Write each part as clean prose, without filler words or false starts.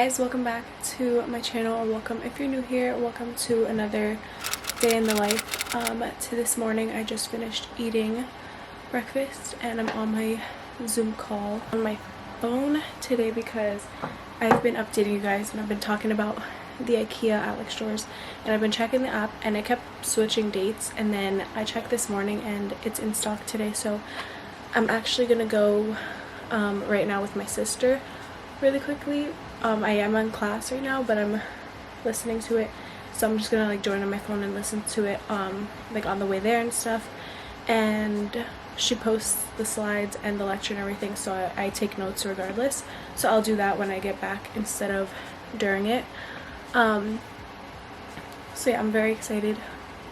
guys, welcome back to my channel, or welcome if you're new here. Welcome to another day in the life. To this morning I just finished eating breakfast and I'm on my Zoom call on my phone today because I've been updating you guys and I've been talking about the Ikea Alex stores, and I've been checking the app and it kept switching dates, and then I checked this morning and it's in stock today. So I'm actually gonna go right now with my sister really quickly. I am in class right now, but I'm listening to it, so I'm just gonna like join on my phone and listen to it like on the way there and stuff. And she posts the slides and the lecture and everything, so I take notes regardless, so I'll do that when I get back instead of during it. So yeah, I'm very excited.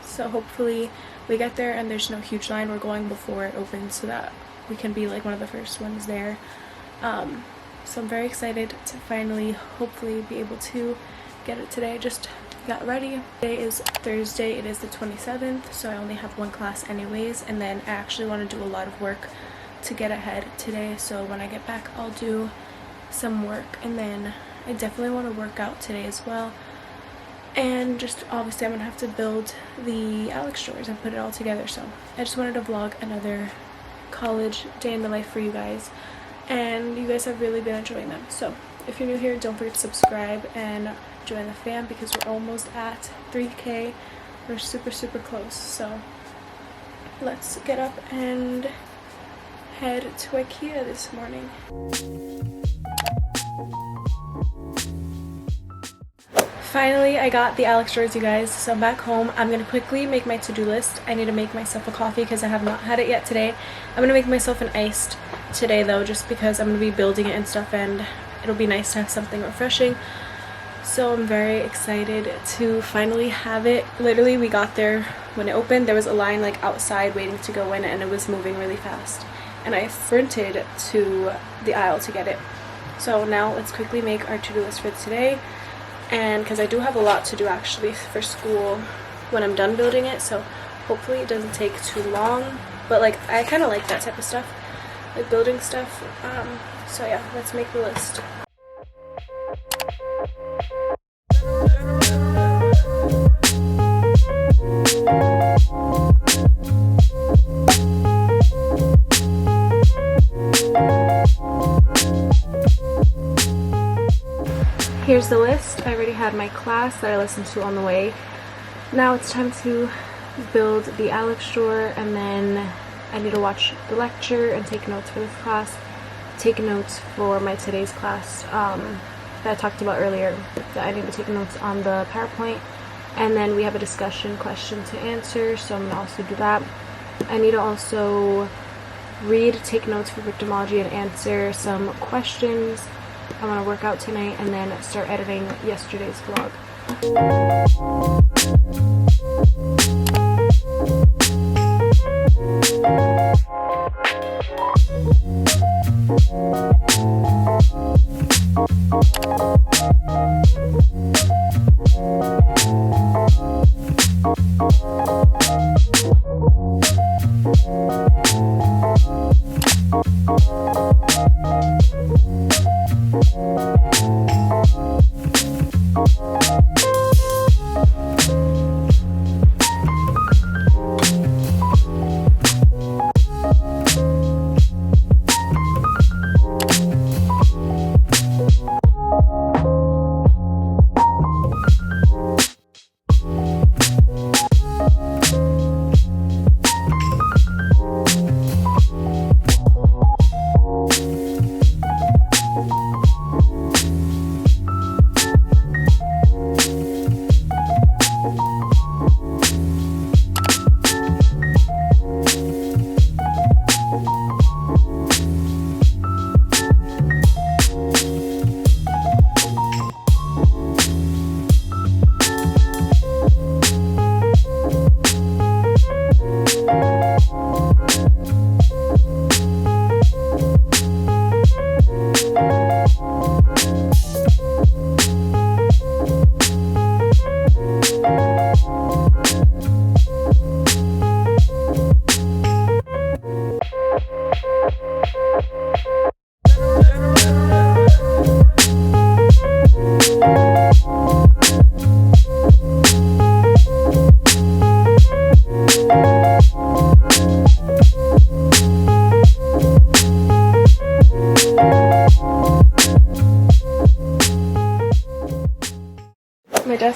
So hopefully we get there and there's no huge line. We're going before it opens so that we can be like one of the first ones there. So I'm very excited to finally hopefully be able to get it today. I just got ready. Today is Thursday, it is the 27th, so I only have one class anyways, and then I actually want to do a lot of work to get ahead today, so when I get back I'll do some work, and then I definitely want to work out today as well. And just obviously I'm gonna have to build the Alex drawers and put it all together, so I just wanted to vlog another college day in the life for you guys, and you guys have really been enjoying them. So if you're new here, don't forget to subscribe and join the fam because we're almost at 3K. We're super close, so let's get up and head to Ikea this morning. Finally, I got the Alex drawers, you guys, so I'm back home. I'm gonna quickly make my to-do list. I need to make myself a coffee because I have not had it yet today. I'm gonna make myself an iced today though, just because I'm gonna be building it and stuff, and it'll be nice to have something refreshing. So I'm very excited to finally have it. Literally, we got there when it opened. There was a line like outside waiting to go in, and it was moving really fast, and I sprinted to the aisle to get it. So now let's quickly make our to-do list for today. And because I do have a lot to do actually for school when I'm done building it, so hopefully it doesn't take too long. But like, I kind of like that type of stuff, like building stuff. So yeah, let's make the list. Here's the list. I already had my class that I listened to on the way. Now it's time to build the Alex drawer, and then I need to watch the lecture and take notes for this class, take notes for my today's class that I talked about earlier, that I need to take notes on the PowerPoint, and then we have a discussion question to answer, so I'm going to also do that. I need to also read, take notes for victimology, and answer some questions. I want to work out tonight and then start editing yesterday's vlog.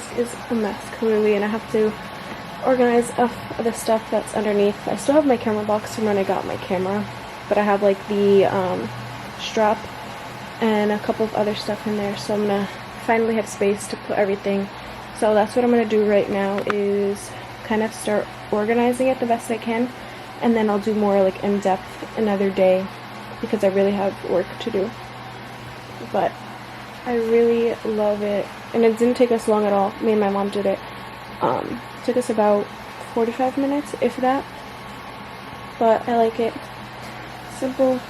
desk is a mess clearly, and I have to organize the stuff that's underneath. I still have my camera box from when I got my camera, but I have like the strap and a couple of other stuff in there, so I'm gonna finally have space to put everything. So that's what I'm gonna do right now, is kind of start organizing it the best I can, and then I'll do more like in-depth another day because I really have work to do. But I really love it, and it didn't take us long at all. Me and my mom did it. Took us about 45 minutes, if that. But I like it. Simple.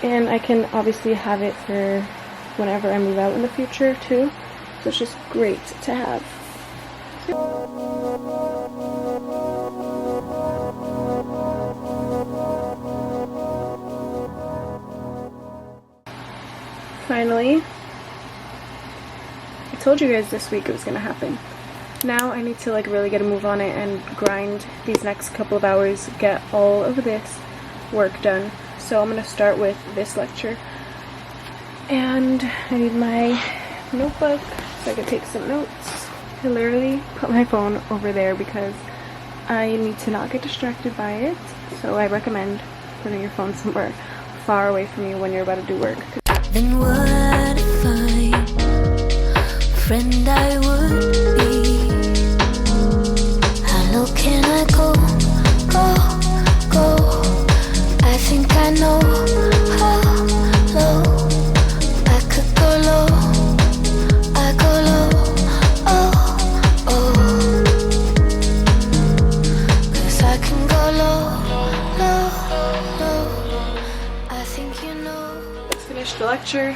And I can obviously have it for whenever I move out in the future too. So it's just great to have. Finally, I told you guys this week it was gonna happen. Now I need to like really get a move on it and grind these next couple of hours, get all of this work done. So I'm gonna start with this lecture, and I need my notebook so I can take some notes. I literally put my phone over there because I need to not get distracted by it. So I recommend putting your phone somewhere far away from you when you're about to do work. Then what if I, friend I would be? How low can I go, go? I think I know how low I could go low. I go low, oh. 'Cause I can go low. I think you know. Finished the lecture,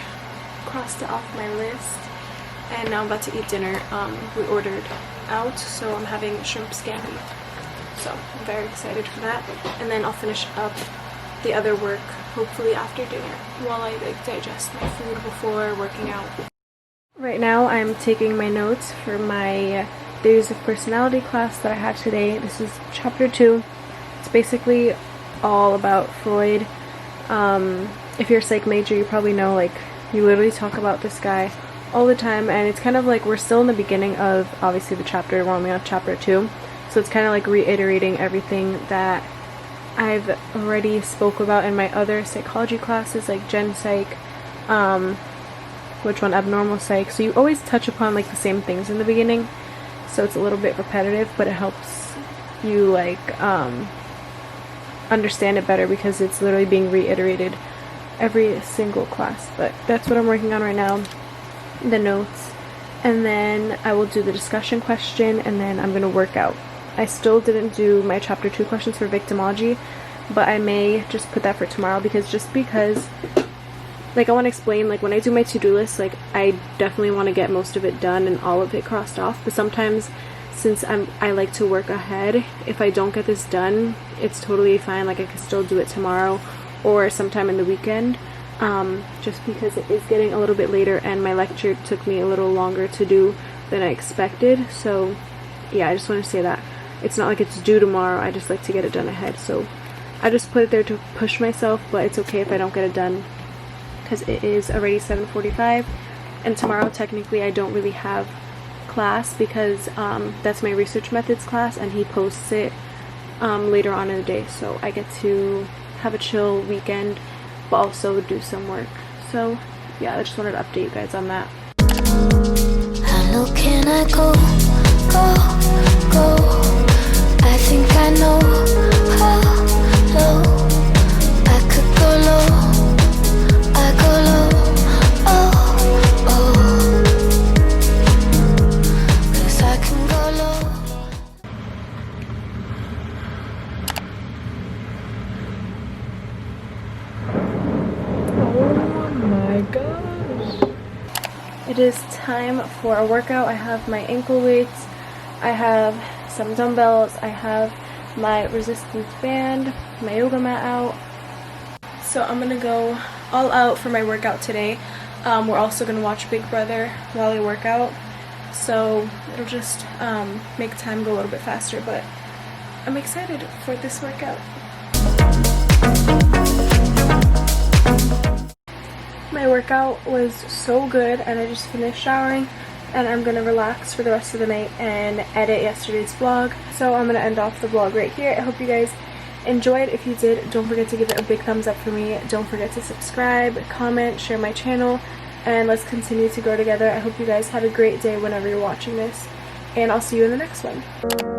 crossed it off my list, and now I'm about to eat dinner. We ordered out, so I'm having shrimp scampi. So I'm very excited for that. And then I'll finish up the other work hopefully after dinner while I like digest my food before working out. Right now I'm taking my notes for my Theories of Personality class that I had today. This is chapter 2. It's basically all about Freud. If you're a psych major, you probably know, like, you literally talk about this guy all the time, and it's kind of like we're still in the beginning of obviously the chapter. We're only on chapter 2, so it's kind of like reiterating everything that I've already spoke about in my other psychology classes, like Gen Psych, abnormal psych. So you always touch upon like the same things in the beginning, so it's a little bit repetitive, but it helps you like understand it better because it's literally being reiterated every single class. But that's what I'm working on right now, the notes, and then I will do the discussion question, and then I'm going to work out. I still didn't do my chapter 2 questions for victimology, but I may just put that for tomorrow, because like I want to explain, like when I do my to-do list, like I definitely want to get most of it done and all of it crossed off, but sometimes since I like to work ahead, if I don't get this done, it's totally fine. Like I can still do it tomorrow or sometime in the weekend, just because it is getting a little bit later and my lecture took me a little longer to do than I expected. So yeah, I just want to say that it's not like it's due tomorrow. I just like to get it done ahead, so I just put it there to push myself, but it's okay if I don't get it done because it is already 7:45, and tomorrow technically I don't really have class because that's my research methods class, and he posts it later on in the day, so I get to have a chill weekend but also do some work. So yeah, I just wanted to update you guys on that. How low can I go? I think I know how low I could go low. I go low, oh. 'Cause I can go low. Oh my gosh. It is time for a workout. I have my ankle weights, I have some dumbbells, I have my resistance band, my yoga mat out. So I'm gonna go all out for my workout today. We're also gonna watch Big Brother while I work out, so it'll just make time go a little bit faster, but I'm excited for this workout. My workout was so good, and I just finished showering and I'm gonna relax for the rest of the night and edit yesterday's vlog. So I'm gonna end off the vlog right here. I hope you guys enjoyed. If you did, don't forget to give it a big thumbs up for me. Don't forget to subscribe, comment, share my channel, and let's continue to grow together. I hope you guys have a great day whenever you're watching this, and I'll see you in the next one.